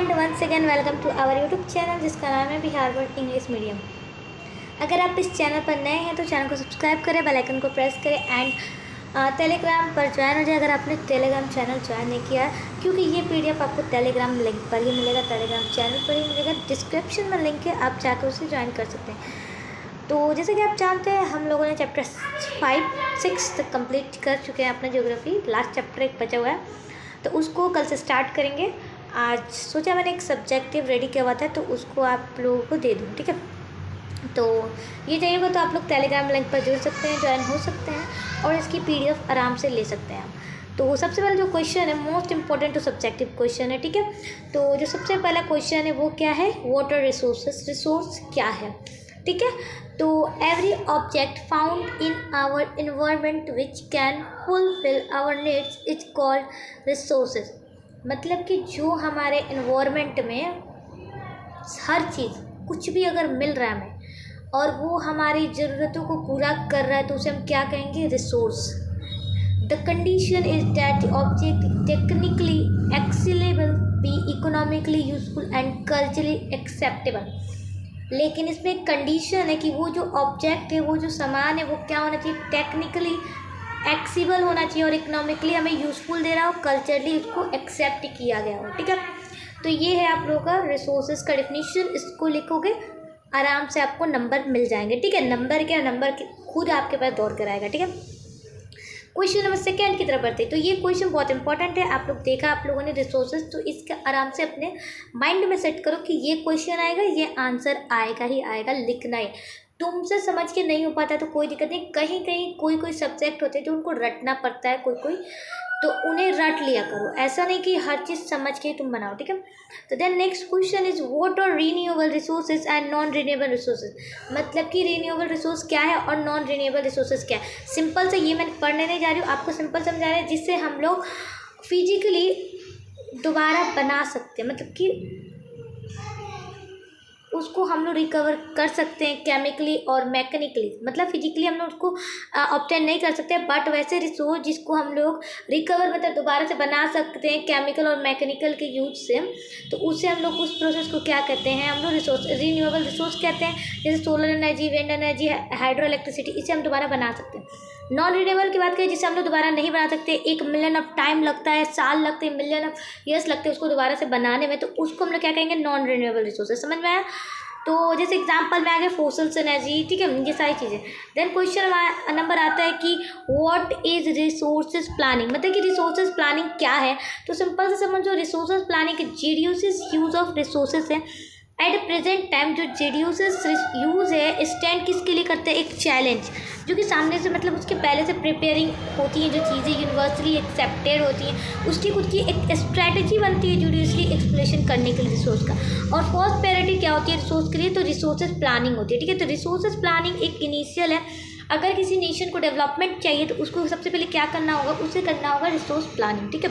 And once again welcome to our YouTube channel जिसका नाम है बिहार वर्ड इंग्लिश मीडियम। अगर आप इस चैनल पर नए हैं तो चैनल को सब्सक्राइब करें, बेल आइकन को प्रेस करें एंड टेलीग्राम पर ज्वाइन हो जाए अगर आपने टेलीग्राम चैनल ज्वाइन नहीं किया, क्योंकि ये पीडीएफ आपको टेलीग्राम लिंक पर ही मिलेगा, टेलीग्राम चैनल पर ही मिलेगा। डिस्क्रिप्शन में लिंक है, आप जाकर उसे ज्वाइन कर सकते हैं। तो जैसे कि आप जानते हैं हम लोगों ने चैप्टर 5-6 तक कंप्लीट कर चुके हैं अपना ज्योग्राफी। लास्ट चैप्टर एक बचा हुआ है तो उसको कल से स्टार्ट करेंगे। आज सोचा मैंने एक सब्जेक्टिव रेडी किया हुआ था तो उसको आप लोगों को दे दूँ, ठीक है। तो ये चाहिए होगा तो आप लोग टेलीग्राम लिंक पर जुड़ सकते हैं, ज्वाइन हो सकते हैं और इसकी पीडीएफ आराम से ले सकते हैं। तो सबसे पहले जो क्वेश्चन है मोस्ट इंपॉर्टेंट तो सब्जेक्टिव क्वेश्चन है, ठीक है। तो जो सबसे पहला क्वेश्चन है वो क्या है, वाटर रिसोर्सेस, रिसोर्स क्या है, ठीक है। तो every object found in our environment which can fulfil our needs is called resources. मतलब कि जो हमारे इन्वायरमेंट में हर चीज़ कुछ भी अगर मिल रहा है हमें और वो हमारी ज़रूरतों को पूरा कर रहा है तो उसे हम क्या कहेंगे, resource. The condition is that the object technically accessible, be economically useful and culturally acceptable. लेकिन इसमें एक कंडीशन है कि वो जो ऑब्जेक्ट है, वो जो सामान है, वो क्या होना चाहिए, टेक्निकली एक्सेसिबल होना चाहिए और इकोनॉमिकली हमें यूज़फुल दे रहा हो, कल्चरली उसको एक्सेप्ट किया गया हो, ठीक है। तो ये है आप लोगों का रिसोर्सेज का डेफिनेशन। इसको लिखोगे आराम से आपको नंबर मिल जाएंगे, ठीक है। नंबर क्या, नंबर खुद आपके पास दौड़ कर आएगा, ठीक है। क्वेश्चन नंबर सेकेंड की तरफ बढ़ते हैं। तो ये क्वेश्चन बहुत इंपॉर्टेंट है। आप लोग देखा आप लोगों ने रिसोर्सेज, तो इसका आराम से अपने माइंड में सेट करो कि ये क्वेश्चन आएगा, ये आंसर आएगा ही आएगा, लिखना है। तुमसे समझ के नहीं हो पाता तो कोई दिक्कत नहीं, कहीं कहीं कोई सब्जेक्ट होते हैं जो उनको रटना पड़ता है, कोई तो उन्हें रट लिया करो। ऐसा नहीं कि हर चीज़ समझ के तुम बनाओ, ठीक है। तो then next question is what are renewable resources and non renewable resources. मतलब कि रीन्यूएबल रिसोर्स क्या है और नॉन रीन्यूएबल रिसोर्सेज क्या है। सिंपल से ये मैं पढ़ने नहीं जा रही हूँ, आपको सिंपल समझा रहे हैं जिससे हम लोग फिजिकली दोबारा बना सकते हैं। मतलब कि उसको हम लोग रिकवर कर सकते हैं केमिकली और मैकेनिकली। मतलब फिजिकली हम लोग उसको ऑब्टेन नहीं कर सकते, बट वैसे रिसोर्स जिसको हम लोग रिकवर मतलब दोबारा से बना सकते हैं केमिकल और मैकेनिकल के यूज से, तो उससे हम लोग उस प्रोसेस को क्या कहते हैं, हम लोग रिसोर्स रीन्यूएबल रिसोर्स कहते हैं। जैसे solar energy, wind energy, hydro electricity, इसे हम दोबारा बना सकते हैं। नॉन रिन्यूएबल की बात करें जिसे हम लोग दोबारा नहीं बना सकते, 1 मिलियन ऑफ टाइम लगता है, साल लगते हैं, मिलियन ऑफ ईयर्स लगते हैं उसको दोबारा से बनाने में, तो उसको हम लोग क्या कहेंगे, नॉन रिन्यूएबल रिसोर्सेज। समझ में आया। तो जैसे एग्जांपल में आगे फोसल्स एनर्जी, ठीक है, ये सारी चीज़ें। देन क्वेश्चन नंबर आता है कि व्हाट इज रिसोर्सेज प्लानिंग। मतलब कि रिसोर्सेज प्लानिंग क्या है। तो सिंपल से समझो, resources planning reduces use of resources है। एट प्रेजेंट टाइम जो रिड्यूसेस यूज़ है स्टैंड किसके लिए करते हैं, एक चैलेंज जो कि सामने से मतलब उसके पहले से प्रिपेयरिंग होती हैं, जो चीज़ें यूनिवर्सली एक्सेप्टेड होती हैं, उसकी खुद की एक स्ट्रैटेजी बनती है जूडिशली एक्सप्लोरेशन करने के लिए रिसोर्स का। और फर्स्ट प्रायोरिटी क्या होती है रिसोर्स के लिए, तो रिसोर्सेज प्लानिंग होती है, ठीक है। तो रिसोर्सेज प्लानिंग एक इनिशियल है। अगर किसी नेशन को डेवलपमेंट चाहिए तो उसको सबसे पहले क्या करना होगा, उसे करना होगा रिसोर्स प्लानिंग, ठीक है।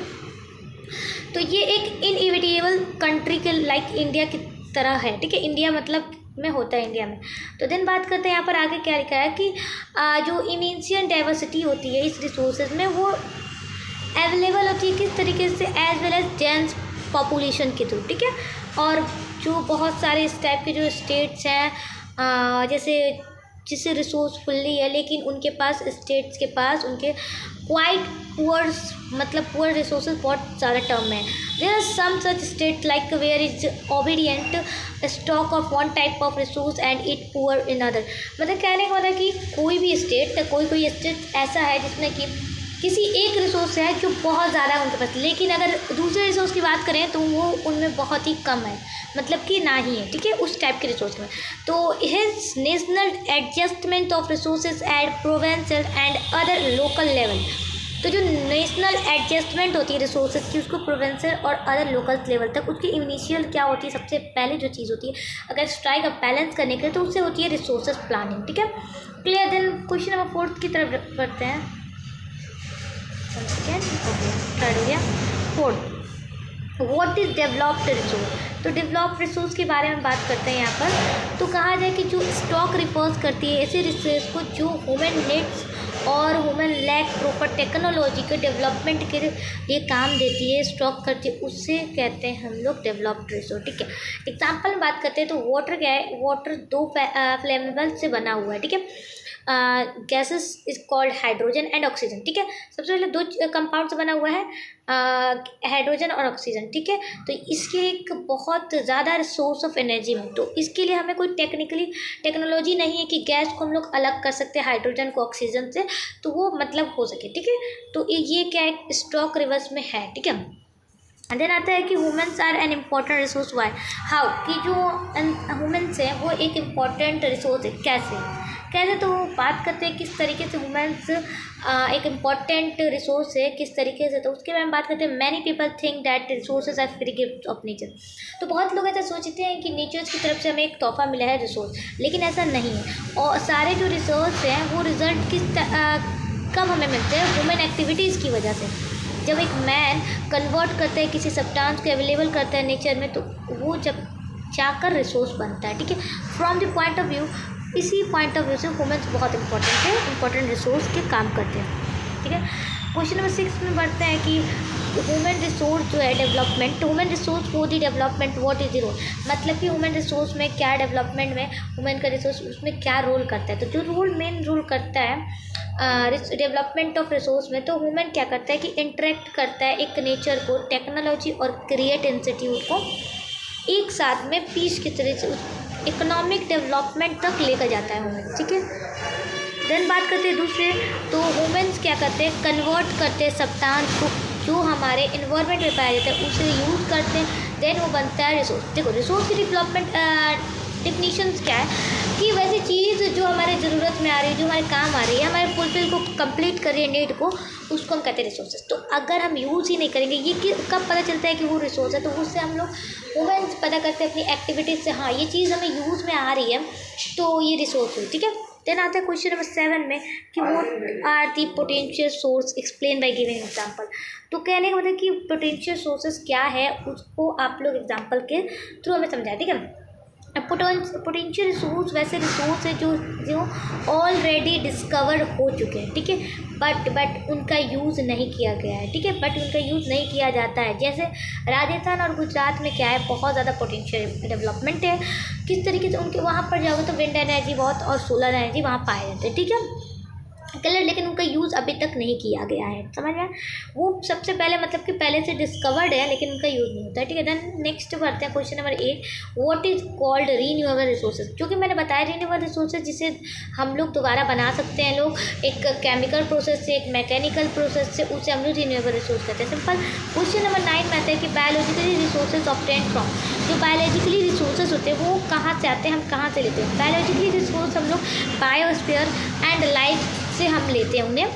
तो ये एक इनएविटेबल कंट्री के लाइक इंडिया की तरह है, ठीक है। इंडिया मतलब में होता है इंडिया में। तो देन बात करते हैं यहाँ पर आगे क्या लिखा है कि जो इनिशियल डाइवर्सिटी होती है इस रिसोर्सेज में वो अवेलेबल होती है किस तरीके से, as well as dense population के थ्रू, ठीक है। और जो बहुत सारे इस टाइप के जो स्टेट्स हैं जैसे जिससे रिसोर्स फुल्ली है लेकिन उनके पास स्टेट्स के पास उनके क्वाइट पुअर मतलब पुअर रिसोर्सेज बहुत ज़्यादा टर्म है। There are some such state like where is obedient stock of one type of resource and it poor in other. मतलब कहने का मतलब कि कोई भी स्टेट कोई स्टेट ऐसा है जिसमें कि किसी एक रिसोर्स है जो बहुत ज़्यादा है उनके पास, लेकिन अगर दूसरे रिसोर्स की बात करें तो वो उनमें बहुत ही कम है, मतलब कि ना ही है, ठीक है, उस टाइप के रिसोर्स में। तो his national adjustment of resources eight provincial and other local level. तो जो नेशनल एडजस्टमेंट होती है रिसोर्सेज की उसको प्रोविंशियल और अदर लोकल लेवल तक, उसकी इनिशियल क्या होती है, सबसे पहले जो चीज़ होती है अगर स्ट्राइक बैलेंस करने के लिए तो उससे होती है रिसोर्सेज प्लानिंग, ठीक है, क्लियर। देन क्वेश्चन नंबर 4 की तरफ बढ़ते हैं। स्टार्ट हो गया। 4 व्हाट इज डेवलप्ड रिसोर्स। तो डेवलप्ड रिसोर्स के बारे में बात करते हैं यहाँ पर। तो कहा जाए कि जो स्टॉक रिफर्स करती है ऐसे रिसोर्स को जो ह्यूमन नीड्स और वुमेन लैक प्रॉपर टेक्नोलॉजी के डेवलपमेंट के लिए काम देती है, स्टॉक करती है, उससे कहते हैं हम लोग डेवलप्ड रिसोर्स। ठीक है, एग्जाम्पल में बात करते हैं तो वाटर क्या है, वाटर दो फ्लेमेबल से बना हुआ है। ठीक है, gases is called hydrogen and oxygen. ठीक है, सबसे पहले दो कंपाउंड से बना हुआ है, हाइड्रोजन और ऑक्सीजन। ठीक है, तो इसके एक बहुत ज़्यादा सोर्स ऑफ एनर्जी में, तो इसके लिए हमें कोई टेक्नोलॉजी नहीं है कि गैस को हम लोग अलग कर सकते हैं हाइड्रोजन को ऑक्सीजन से, तो वो मतलब हो सके। ठीक है, तो ये क्या है, स्टॉक रिवर्स में है। ठीक है, देन आता है कि womens are an important resource. Why, how, कि जो वुमेन्स हैं वो एक इम्पॉर्टेंट रिसोर्स है। कैसे तो बात करते हैं किस तरीके से वुमेन्स एक इम्पॉर्टेंट रिसोर्स है, किस तरीके से, तो उसके बारे में बात करते हैं। Many people think that resources are free gift of nature. तो बहुत लोग ऐसा सोचते हैं कि नेचर की तरफ से हमें एक तोहफा मिला है रिसोर्स, लेकिन ऐसा नहीं है। और सारे जो रिसोर्स हैं वो रिजल्ट कब हमें मिलते हैं, वुमेन एक्टिविटीज़ की वजह से। जब एक मैन कन्वर्ट करता है किसी सब्सटेंस को अवेलेबल करता है नेचर में, तो वो जब जाकर रिसोर्स बनता है। ठीक है, from the point of view, इसी पॉइंट ऑफ व्यू से वुमेन्स बहुत इंपॉर्टेंट है, इंपॉर्टेंट रिसोर्स के काम करते हैं। ठीक है, क्वेश्चन नंबर 6 में बढ़ते हैं कि वुमेन रिसोर्स जो है development, women resource for the development what is the role, मतलब कि वुमेन रिसोर्स में क्या डेवलपमेंट में वुमेन का रिसोर्स उसमें क्या रोल करता है। तो जो मेन रोल करता है डेवलपमेंट ऑफ रिसोर्स में, तो वुमेन क्या करता है कि इंटरेक्ट करता है एक नेचर को, टेक्नोलॉजी और क्रिएट इंस्टीट्यूट को एक साथ में पीस की तरह से इकोनॉमिक डेवलपमेंट तक लेकर जाता है वुमेन। ठीक है, देन बात करते हैं दूसरे, तो वुमेन्स क्या करते हैं, कन्वर्ट करते हैं सब्सटेंस को जो हमारे इन्वायरमेंट में पाया जाता है उसे यूज़ करते हैं, देन वो बनता है रिसोर्स। देखो रिसोर्स की डेवलपमेंट डिफिनीशंस क्या है कि वैसी चीज़ जो हमारे ज़रूरत में आ रही है, जो हमारे काम आ रही है, हमारे फुलफिल को कंप्लीट कर रही है नीड को, उसको हम कहते हैं रिसोर्सेज। तो अगर हम यूज़ ही नहीं करेंगे, ये कि कब पता चलता है कि वो रिसोर्स है, तो उससे हम लोग वुमेन्स पता करते हैं अपनी एक्टिविटीज़ से, हाँ ये चीज़ हमें यूज़ में आ रही है तो ये रिसोर्स हुई। ठीक है, देन आता है क्वेश्चन नंबर 7 में कि what are the potential source, explain by giving example. तो कहने का मतलब कि पोटेंशियल सोर्सेस क्या है उसको आप लोग एग्जांपल के थ्रू हमें समझाएं। ठीक है, पोटेंशियल रिसोर्स वैसे रिसोर्स है जो ऑलरेडी डिस्कवर हो चुके हैं। ठीक है, बट उनका यूज़ नहीं किया गया है। ठीक है, बट उनका यूज़ नहीं किया जाता है। जैसे राजस्थान और गुजरात में क्या है, बहुत ज़्यादा पोटेंशियल डेवलपमेंट है, किस तरीके से उनके वहाँ पर जाओगे तो विंड एनर्जी बहुत और सोलर एनर्जी वहाँ पाए जाते हैं। ठीक है, कलर, लेकिन उनका यूज़ अभी तक नहीं किया गया है, समझ में। वो सबसे पहले मतलब कि पहले से डिस्कवर्ड है लेकिन उनका यूज़ नहीं होता है। ठीक है, देन नेक्स्ट बढ़ते हैं question number 8, what is called renewable resources. जो कि मैंने बताया रीन्यूएबल रिसोर्सेज जिसे हम लोग दोबारा बना सकते हैं, लोग एक केमिकल प्रोसेस से, एक मैकेनिकल प्रोसेस से, उसे हम लोग रीन्यूएबल रिसोर्स कहते हैं, सिंपल। क्वेश्चन नंबर 9 में आता है कि बायोलॉजिकली रिसोर्सेज ऑब्टेन फ्रॉम, जो बायोलॉजिकली रिसोर्सेज होते हैं वो कहाँ से आते हैं, हम कहाँ से लेते हैं। बायोलॉजिकली रिसोर्स हम लोग बायोस्फीयर एंड लाइफ से हम लेते हैं उन्हें,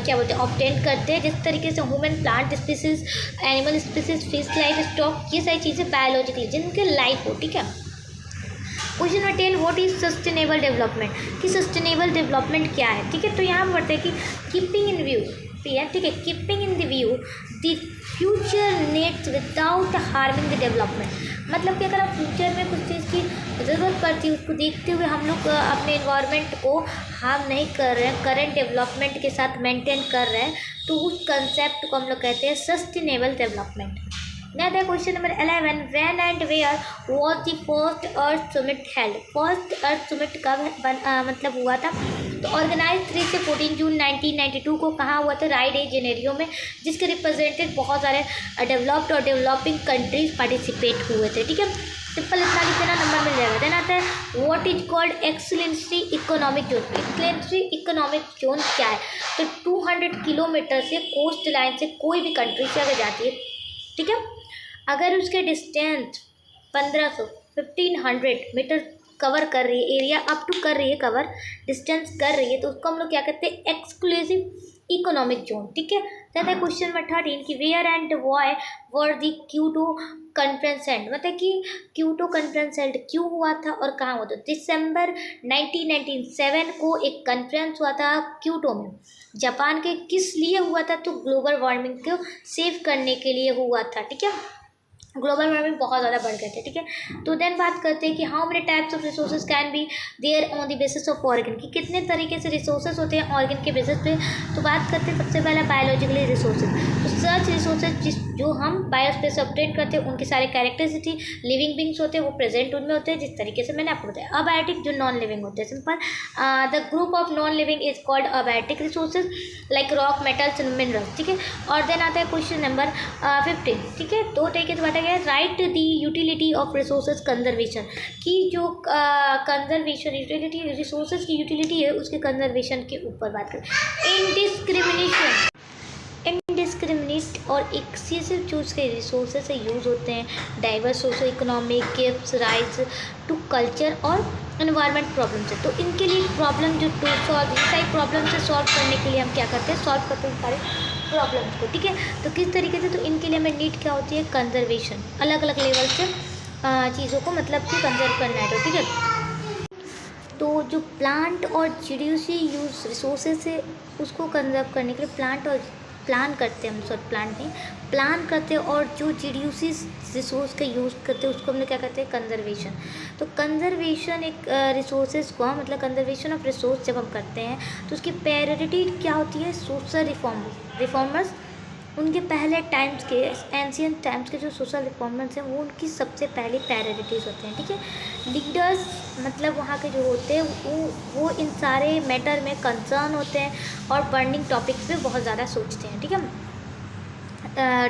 क्या बोलते हैं, ऑब्टेन करते हैं। जिस तरीके से human, plant species, animal species, fish life stock, ये सारी चीज़ें बायोलॉजिकली जिनके लाइफ हो। ठीक है, question number 10, what is sustainable development, कि सस्टेनेबल डेवलपमेंट क्या है। ठीक है, तो यहाँ पर बढ़ते हैं कि कीपिंग इन व्यू, ठीक है, keeping in the view the future needs without harming the development, मतलब कि अगर आप फ्यूचर में कुछ चीज़ की ज़रूरत पड़ती है उसको देखते हुए हम लोग अपने इन्वायरमेंट को हार्म नहीं कर रहे हैं, करंट डेवलपमेंट के साथ मेंटेन कर रहे हैं, तो उस कंसेप्ट को हम लोग कहते हैं सस्टेनेबल डेवलपमेंट। नेक्स्ट है question number 11, when and where was the first earth summit held. First earth summit कब मतलब हुआ था, तो ऑर्गेनाइज 3 से 14 जून 1992 को कहाँ हुआ था, राइड ए जेनेरियो में, जिसके रिप्रेजेंटेड बहुत सारे डेवलप्ड और डेवलपिंग कंट्रीज पार्टिसिपेट हुए थे। ठीक है, सिंपल इतना लिखना नंबर मिल जाएगा। देन आता है what is called excellency economic zone. Excellency economic zone क्या है, तो 200 किलोमीटर से कोस्ट लाइन से कोई भी कंट्री से अगर जाती है, ठीक है, अगर उसके डिस्टेंस 1500 मीटर कवर कर रही है, एरिया अप टू कर रही है, कवर डिस्टेंस कर रही है, तो उसको हम लोग क्या कहते हैं, एक्सक्लूसिव इकोनॉमिक जोन। ठीक है, कहता है क्वेश्चन नंबर 13 कि where and why were the Kyoto conference held, मतलब कि क्योटो कॉन्फ्रेंस हेल्ड क्यों हुआ था और कहाँ हुआ था। दिसंबर 1997 को एक कॉन्फ्रेंस हुआ था क्योटो में, जापान के किस लिए हुआ था, तो ग्लोबल वार्मिंग को सेव करने के लिए हुआ था। ठीक है, ग्लोबल वार्मिंग बहुत ज़्यादा बढ़ गए थे, ठीक है। तो देन बात करते हैं कि how many types of resources can be there on the basis of organ, कि कितने तरीके से रिसोर्सेज होते हैं ऑर्गन के बेसिस पे। तो बात करते हैं सबसे पहले बायोलॉजिकली रिसोर्सेज। तो सर्च रिसोर्सेज जो हम बायोस्पेस से ऑब्टेन करते हैं, उनकी सारे कैरेक्टरिस्टिक लिविंग बींग्स होते हैं वो प्रेजेंट उनमें होते हैं, जिस तरीके से मैंने आपको बताया। अबायोटिक जो नॉन लिविंग होते हैं, simple the group of non living is called abiotic resources like rock, metals and minerals, ठीक है। और देन आता है क्वेश्चन नंबर 15, ठीक है। दो तरीके से बांटा गया है। Right the utility of resources conservation, की जो कंजर्वेशन यूटिलिटी रिसोर्सेज की यूटिलिटी है उसके कंजर्वेशन के ऊपर बात करें। इनडिस्क्रिमिनेट और एक्सेसिव चूज के रिसोर्सेज से यूज़ होते हैं diverse socio economic gives rise to culture और एनवायरनमेंट प्रॉब्लम्स है। तो इनके लिए प्रॉब्लम जो टू सॉल्व सारी प्रॉब्लम से सॉल्व करने के लिए हम क्या करते हैं, सॉल्व करते हैं सारे प्रॉब्लम्स को, ठीक है। तो किस तरीके से, तो इनके लिए हमें नीड क्या होती है, कंजर्वेशन, अलग अलग लेवल से चीज़ों को मतलब कि कंजर्व करना है, तो ठीक है। तो जो प्लांट और चिड़ियों से यूज़ रिसोर्सेज है उसको कंजर्व करने के लिए प्लान करते हैं हम, सॉरी प्लांट नहीं, प्लान करते हैं, और जो रिड्यूसिस रिसोर्स का यूज़ करते हैं उसको हम लोग क्या कहते हैं, कंजर्वेशन। तो कंजर्वेशन एक रिसोर्सेज को मतलब कंजर्वेशन ऑफ रिसोर्स जब हम करते हैं तो उसकी प्रायोरिटी क्या होती है, सोशल रिफॉर्मर्स उनके पहले टाइम्स के एंशियंट टाइम्स के जो सोशल रिफॉर्मर्स हैं वो उनकी सबसे पहली प्रायोरिटीज़ होते हैं, ठीक है। लीडर्स मतलब वहाँ के जो होते हैं वो इन सारे मैटर में कंसर्न होते हैं और बर्निंग टॉपिक्स पे बहुत ज़्यादा सोचते हैं, ठीक है।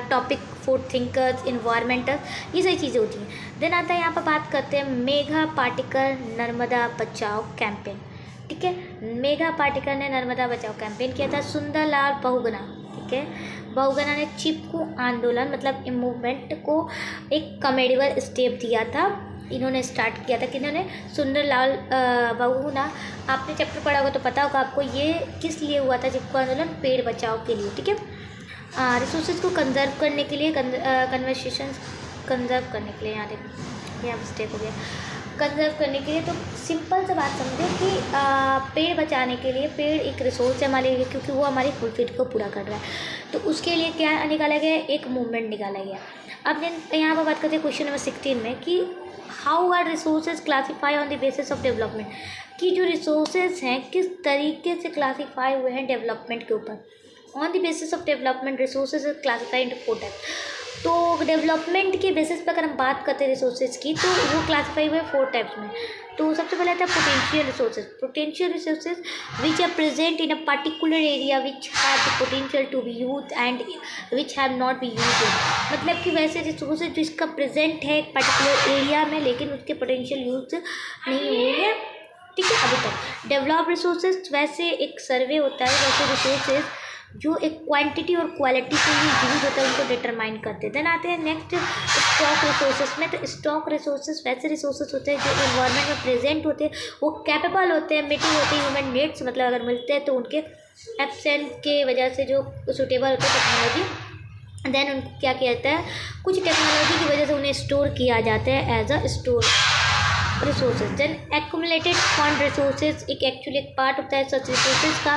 टॉपिक फॉर थिंकर्स, इन्वायरमेंटल, ये सारी चीज़ें होती हैं। देन आता है यहाँ पर बात करते हैं मेघा पाटिकर नर्मदा बचाओ कैंपेन, ठीक है। मेघा पाटिकर ने नर्मदा बचाओ कैंपेन किया था। सुंदरलाल बहुगुणा, ठीक है, बहुगुणा ने चिपकू आंदोलन मतलब मूवमेंट को एक कमेडियल स्टेप दिया था, इन्होंने स्टार्ट किया था। किन्होंने, सुंदरलाल बहुगुणा। आपने चैप्टर पढ़ा होगा तो पता होगा आपको ये किस लिए हुआ था चिपकू आंदोलन, पेड़ बचाओ के लिए, ठीक है। रिसोर्सेज को कंजर्व करने के लिए, कन्वर्सेशन कंजर्व करने के लिए, यहाँ देखो यहाँ मिस्टेक हो गया, कंजर्व करने के लिए। तो सिंपल सा बात समझो कि पेड़ बचाने के लिए, पेड़ एक रिसोर्स है हमारे लिए क्योंकि वो हमारी फुलफिल को पूरा कर रहा है, तो उसके लिए क्या निकाला गया, एक मूवमेंट निकाला गया। अब यहाँ पर बात करते हैं क्वेश्चन नंबर 16 में कि how are resources classify on the basis of development, कि जो रिसोर्सेज हैं किस तरीके से क्लासीफाई हुए हैं डेवलपमेंट के ऊपर। On the basis of development resources classify into 4 types. तो डेवलपमेंट के बेसिस पर अगर हम बात करते हैं रिसोर्सेज की तो वो क्लासीफाई हुए 4 टाइप्स में। तो सबसे पहले आता है potential resources which are present in a particular area which have the potential to be use and which have not be use. मतलब कि वैसे रिसोर्सेज जिसका प्रेजेंट है एक पर्टिकुलर एरिया में लेकिन उसके पोटेंशियल यूज नहीं हुए हैं, ठीक है, अभी तक। डेवलप रिसोर्सेज वैसे एक सर्वे होता है, वैसे रिसोर्सेज जो एक क्वांटिटी और क्वालिटी से ही यूज होता है उनको डिटरमाइन करते हैं। देन आते हैं नेक्स्ट स्टॉक रिसोर्सेज में। तो स्टॉक रिसोर्सेज वैसे रिसोर्सेज होते हैं जो एनवायरनमेंट में प्रेजेंट होते हैं, वो कैपेबल होते हैं, मीटिंग होती है ह्यूमन नीड्स, मतलब अगर मिलते हैं तो उनके एब्सेंट के वजह से जो सूटेबल होते हैं टेक्नोलॉजी, देन उनको क्या किया जाता है, कुछ टेक्नोलॉजी की वजह से उन्हें स्टोर किया जाता है as a store resources. Then accumulated fund resources एक एक्चुअली एक पार्ट होता है सच रिसोर्सेज का,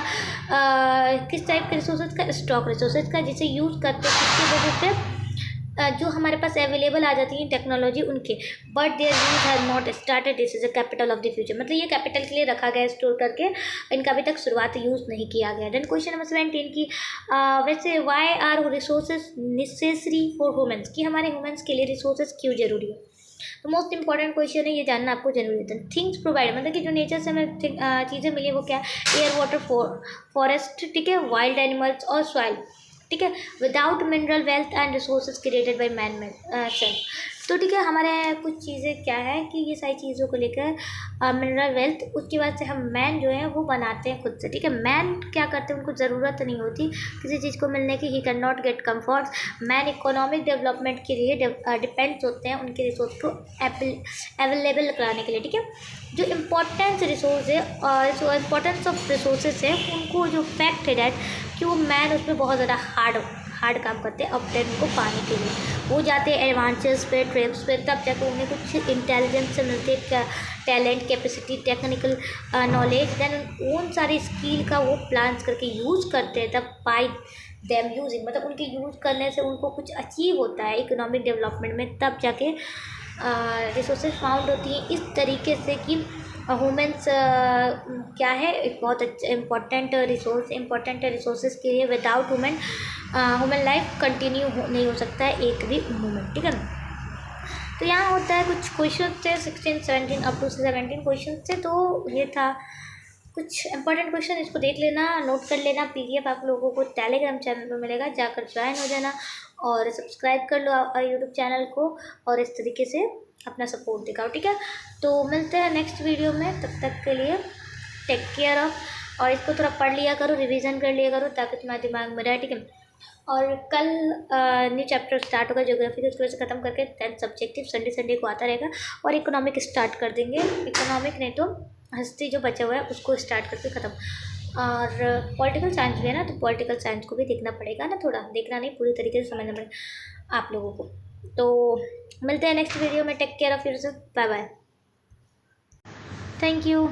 किस टाइप के रिसोर्सेज का, स्टॉक रिसोर्सेज का, जिसे यूज़ करते हैं किसकी वजह से, जो हमारे पास अवेलेबल आ जाती है टेक्नोलॉजी उनके, but their use has not started, this is a capital of the future. मतलब ये कैपिटल के लिए रखा गया है स्टोर करके, इनका अभी तक शुरुआत यूज़ नहीं किया गया। देन क्वेश्चन नंबर 17 की वैसे why are resources necessary for humans, कि हमारे ह्यूमन्स के लिए रिसोर्सेज क्यों जरूरी है। तो मोस्ट इंपॉर्टेंट क्वेश्चन है, ये जानना आपको जरूरी है। थिंग्स प्रोवाइड मतलब कि जो नेचर से हमें चीज़ें मिली वो क्या है, एयर, वाटर, फॉरेस्ट, ठीक है, वाइल्ड एनिमल्स और सॉइल, ठीक है, without mineral wealth and resources created by man made self. तो ठीक है, हमारे कुछ चीज़ें क्या है कि ये सारी चीज़ों को लेकर मिनरल वेल्थ उसकी वजह से हम मैन जो है वो बनाते हैं खुद से, ठीक है। मैन क्या करते हैं, उनको ज़रूरत नहीं होती किसी चीज़ को मिलने की, he can not gate comfort. Man economic development के लिए डिपेंड्स होते हैं उनके रिसोर्स को अवेलेबल कराने के लिए, ठीक है। जो इम्पोर्टेंस रिसोर्स है और जो इम्पोर्टेंस ऑफ रिसोर्सेज है उनको जो फैक्ट है डैट कि वो मैन उसमें बहुत ज़्यादा हार्ड काम करते हैं ऑप्टेन को पाने के लिए। वो जाते हैं एडवांचर्स पे, ट्रिप्स पे, तब जाकर उन्हें कुछ इंटेलिजेंस से मिलते हैं, talent, capacity, technical knowledge, then उन सारी स्किल का वो प्लान्स करके यूज़ करते हैं, तब बाई देम यूजिंग, मतलब उनके यूज़ करने से उनको कुछ अचीव होता है इकोनॉमिक डेवलपमेंट में, तब जाके रिसोर्सेज फाउंड होती हैं इस तरीके से कि वुमेंस क्या है, एक बहुत अच्छा इम्पोर्टेंट रिसोर्सेज के लिए। Without women human life continue नहीं हो सकता है एक भी मोमेंट, ठीक है ना। तो यहाँ होता है कुछ क्वेश्चन थे 16, 17 अप टू 17 क्वेश्चन थे। तो ये था कुछ इंपॉर्टेंट क्वेश्चन, इसको देख लेना, नोट कर लेना। पीडीएफ आप लोगों को टेलीग्राम चैनल पर मिलेगा, जाकर ज्वाइन हो जाना और सब्सक्राइब कर लो यूट्यूब चैनल को, और इस तरीके से अपना सपोर्ट दिखाओ, ठीक है। तो मिलते हैं नेक्स्ट वीडियो में, तब तक के लिए टेक केयर ऑफ। और इसको थोड़ा पढ़ लिया करो, रिवीजन कर लिया करो, ताकि तुम्हारे दिमाग में रहे, ठीक है। और कल न्यू चैप्टर स्टार्ट होगा ज्योग्राफी का, उसकी वजह से ख़त्म करके टेंथ सब्जेक्टिव संडे को आता रहेगा, और इकोनॉमिक स्टार्ट कर देंगे। इकोनॉमिक नहीं तो हिस्ट्री जो बचा हुआ है उसको स्टार्ट करके ख़त्म। और पॉलिटिकल साइंस भी है ना, तो पॉलिटिकल साइंस को भी देखना पड़ेगा ना, थोड़ा देखना नहीं, पूरी तरीके से समझना पड़ेगा आप लोगों को। तो मिलते हैं नेक्स्ट वीडियो में। Take care of yourself, bye bye, thank you.